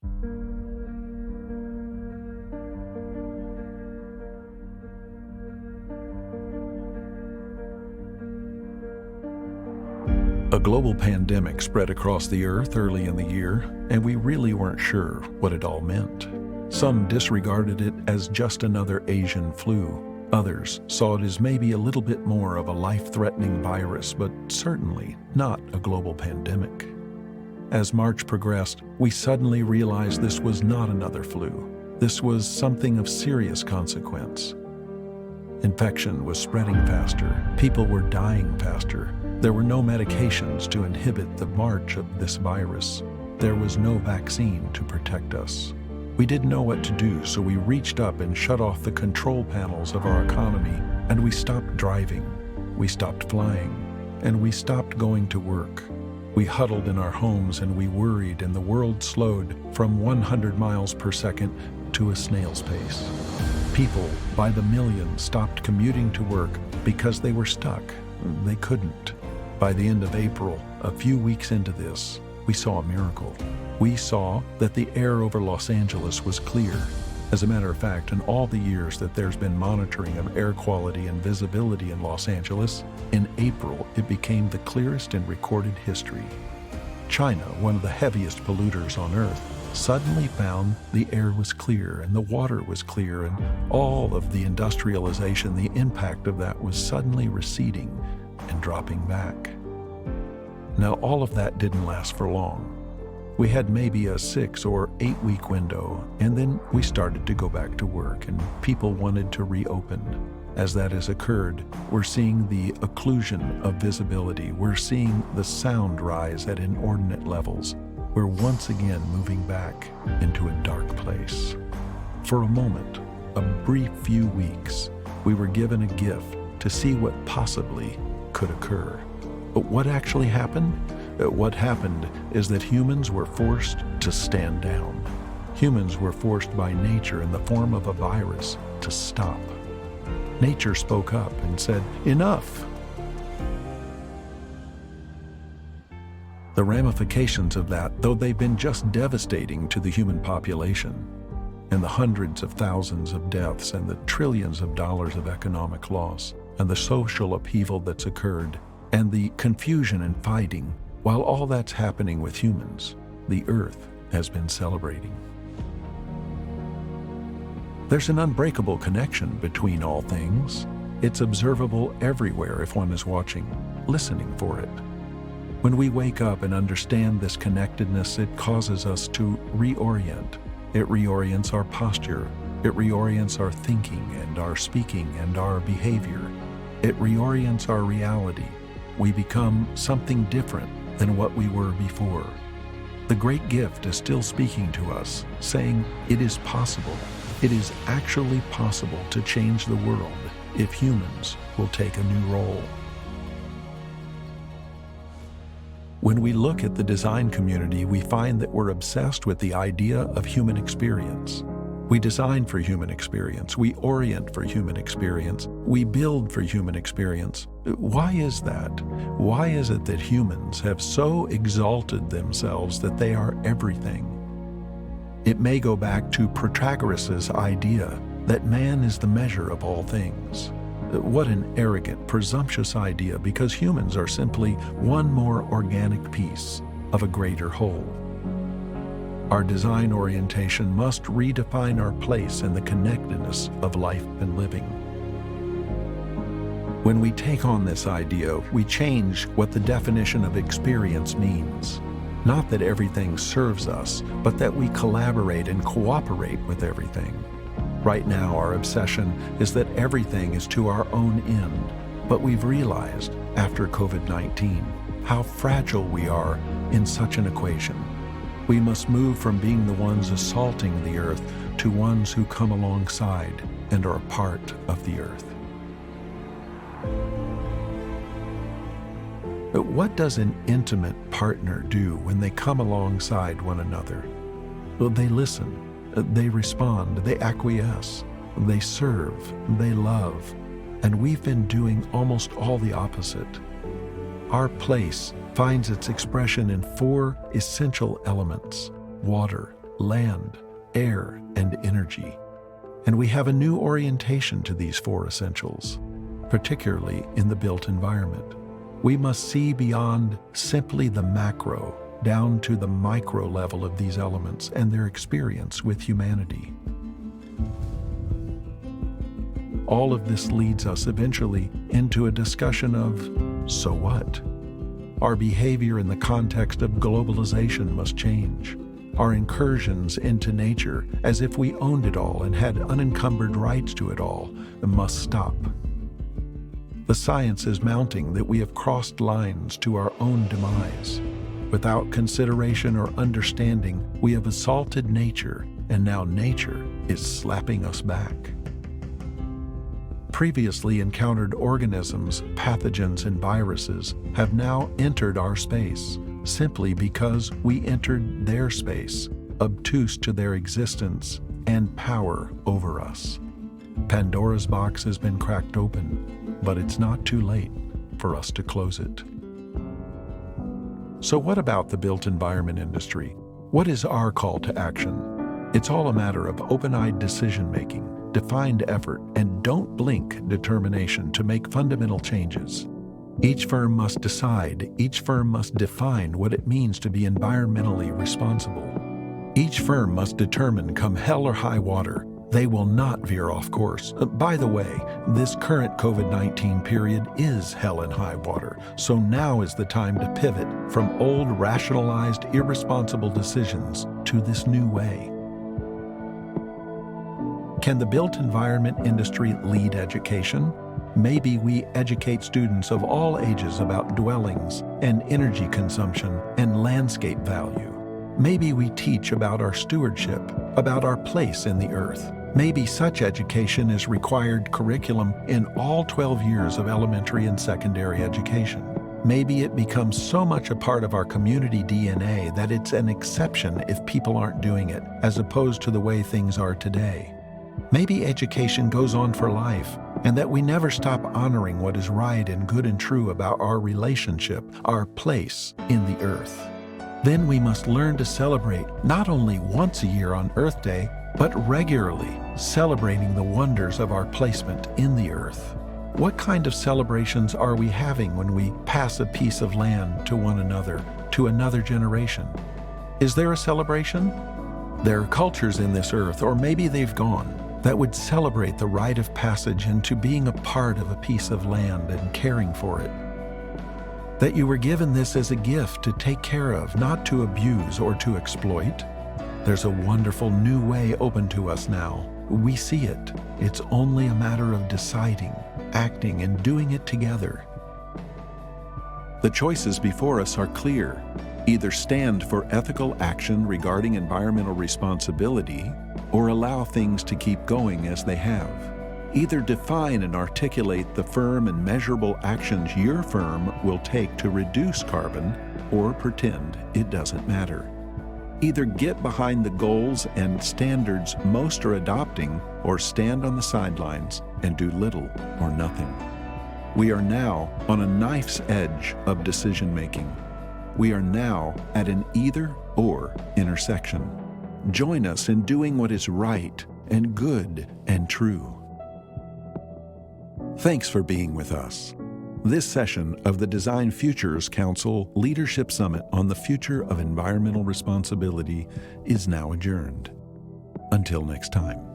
A global pandemic spread across the Earth early in the year, and we really weren't sure what it all meant. Some disregarded it as just another Asian flu. Others saw it as maybe a little bit more of a life-threatening virus, but certainly not a global pandemic. As March progressed, we suddenly realized this was not another flu. This was something of serious consequence. Infection was spreading faster. People were dying faster. There were no medications to inhibit the march of this virus. There was no vaccine to protect us. We didn't know what to do, so we reached up and shut off the control panels of our economy, and we stopped driving. We stopped flying, and we stopped going to work. We huddled in our homes and we worried, and the world slowed from 100 miles per second to a snail's pace. People by the millions stopped commuting to work because they were stuck. They couldn't. By the end of April, a few weeks into this, we saw a miracle. We saw that the air over Los Angeles was clear. As a matter of fact, in all the years that there's been monitoring of air quality and visibility in Los Angeles, in April it became the clearest in recorded history. China, one of the heaviest polluters on Earth, suddenly found the air was clear and the water was clear, and all of the industrialization, the impact of that was suddenly receding and dropping back. Now, all of that didn't last for long. We had maybe a 6 or 8 week window, and then we started to go back to work, and people wanted to reopen. As that has occurred, we're seeing the occlusion of visibility. We're seeing the sound rise at inordinate levels. We're once again moving back into a dark place. For a moment, a brief few weeks, we were given a gift to see what possibly could occur. But what actually happened? What happened is that humans were forced to stand down. Humans were forced by nature in the form of a virus to stop. Nature spoke up and said, "Enough." The ramifications of that, though they've been just devastating to the human population, and the hundreds of thousands of deaths and the trillions of dollars of economic loss, and the social upheaval that's occurred, and the confusion and fighting, while all that's happening with humans, the Earth has been celebrating. There's an unbreakable connection between all things. It's observable everywhere if one is watching, listening for it. When we wake up and understand this connectedness, it causes us to reorient. It reorients our posture. It reorients our thinking and our speaking and our behavior. It reorients our reality. We become something different than what we were before. The great gift is still speaking to us, saying it is possible. It is actually possible to change the world if humans will take a new role. When we look at the design community, we find that we're obsessed with the idea of human experience. We design for human experience. We orient for human experience. We build for human experience. Why is that? Why is it that humans have so exalted themselves that they are everything? It may go back to Protagoras' idea that man is the measure of all things. What an arrogant, presumptuous idea, because humans are simply one more organic piece of a greater whole. Our design orientation must redefine our place in the connectedness of life and living. When we take on this idea, we change what the definition of experience means. Not that everything serves us, but that we collaborate and cooperate with everything. Right now, our obsession is that everything is to our own end, but we've realized, after COVID-19, how fragile we are in such an equation. We must move from being the ones assaulting the earth to ones who come alongside and are a part of the earth. But what does an intimate partner do when they come alongside one another? Well, they listen, they respond, they acquiesce, they serve, they love, and we've been doing almost all the opposite. Our place finds its expression in 4 essential elements: water, land, air, and energy. And we have a new orientation to these four essentials, particularly in the built environment. We must see beyond simply the macro down to the micro level of these elements and their experience with humanity. All of this leads us eventually into a discussion of, so what? Our behavior in the context of globalization must change. Our incursions into nature, as if we owned it all and had unencumbered rights to it all, must stop. The science is mounting that we have crossed lines to our own demise. Without consideration or understanding, we have assaulted nature, and now nature is slapping us back. Previously encountered organisms, pathogens, and viruses have now entered our space simply because we entered their space, obtuse to their existence and power over us. Pandora's box has been cracked open, but it's not too late for us to close it. So what about the built environment industry? What is our call to action? It's all a matter of open-eyed decision-making, defined effort, and don't blink determination to make fundamental changes. Each firm must decide, each firm must define what it means to be environmentally responsible. Each firm must determine, come hell or high water, they will not veer off course. By the way, this current COVID-19 period is hell and high water, so now is the time to pivot from old, rationalized, irresponsible decisions to this new way. Can the built environment industry lead education? Maybe we educate students of all ages about dwellings and energy consumption and landscape value. Maybe we teach about our stewardship, about our place in the earth. Maybe such education is required curriculum in all 12 years of elementary and secondary education. Maybe it becomes so much a part of our community DNA that it's an exception if people aren't doing it, as opposed to the way things are today. Maybe education goes on for life, and that we never stop honoring what is right and good and true about our relationship, our place in the earth. Then we must learn to celebrate not only once a year on Earth Day, but regularly, celebrating the wonders of our placement in the earth. What kind of celebrations are we having when we pass a piece of land to one another, to another generation? Is there a celebration? There are cultures in this earth, or maybe they've gone, that would celebrate the rite of passage into being a part of a piece of land and caring for it. That you were given this as a gift to take care of, not to abuse or to exploit. There's a wonderful new way open to us now. We see it. It's only a matter of deciding, acting, and doing it together. The choices before us are clear. Either stand for ethical action regarding environmental responsibility, or allow things to keep going as they have. Either define and articulate the firm and measurable actions your firm will take to reduce carbon, or pretend it doesn't matter. Either get behind the goals and standards most are adopting, or stand on the sidelines and do little or nothing. We are now on a knife's edge of decision-making. We are now at an either-or intersection. Join us in doing what is right and good and true. Thanks for being with us. This session of the Design Futures Council Leadership Summit on the Future of Environmental Responsibility is now adjourned. Until next time.